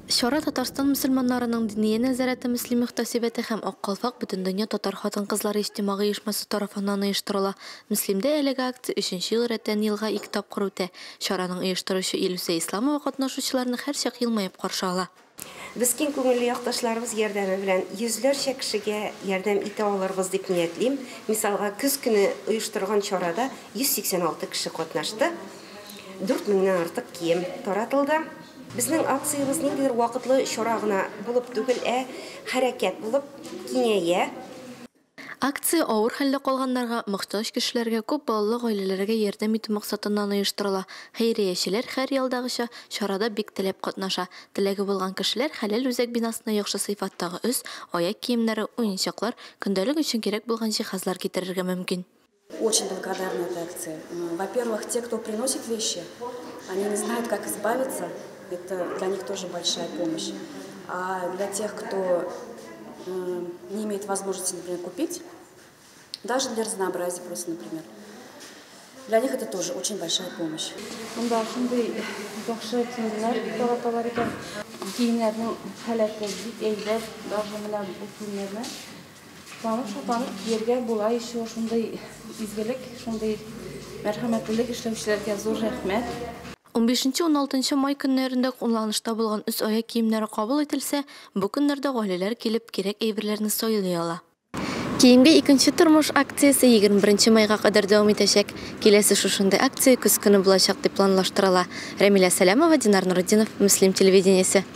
Шора Татарстан мусульманнарының дини нәзарәте муслим мөхтәсибәте һәм Ак калфак бөтен дөнья татар хатын-кызлары иҗтимагый оешмасы тарафыннан оештырыла. Муслимдә әлеге акция 3нче ел рәттән елга 2 тапкыр үтә. Шараның оештыручы Илүсә Исламова катнашучыларны һәрчак елмаеп каршы ала. Без киң күңелле якташларыбыз ярдәме белән йөзләрчә кешегә ярдәм итә алырбыз дип ниятлим. Мисалга, көз көне оештырган чарада 186 кеше катнашты. 4000-нән артык кием таратылды. Безнең акциябыз ниндидер вакытлы чара гына булып түгел, хәрәкәт булып киңәя. Акция авыр хәлдә калганнарга, мохтаҗ кешеләргә, күп балалы гаиләләргә ярдәм итү максатыннан оештырыла. Хәйриячеләр һәр ялдагыча чарада бик теләп катнаша. Теләге булган кешеләр хәләл үзәк бинасына яхшы сыйфаттагы өс, аяк киемнәре, уенчыклар, көндәлек өчен кирәк булган җиһазлар китерергә мөмкин. Очень благодарна этой акции. Во-первых, те, кто приносит вещи, они не знают, как избавиться. Это для них тоже большая помощь. А для тех, кто не имеет возможности, например, купить, даже для разнообразия просто, например, для них это тоже очень большая помощь. Он 15-16 май көннәрендә кулланышта булган үз аяк киемнәре кабул ителсә, бу көннәрдә гаиләләр килеп кирәк әйберләрне сайлый ала. Киемгә икенче тормыш акциясе 21 майга кадәр дәвам итәчәк. Киләсе шушындай акция көз көне булачак дип планлаштырыла. Рамиля Сәләмова, Динар Нуруддинов, Муслим телевидениесе.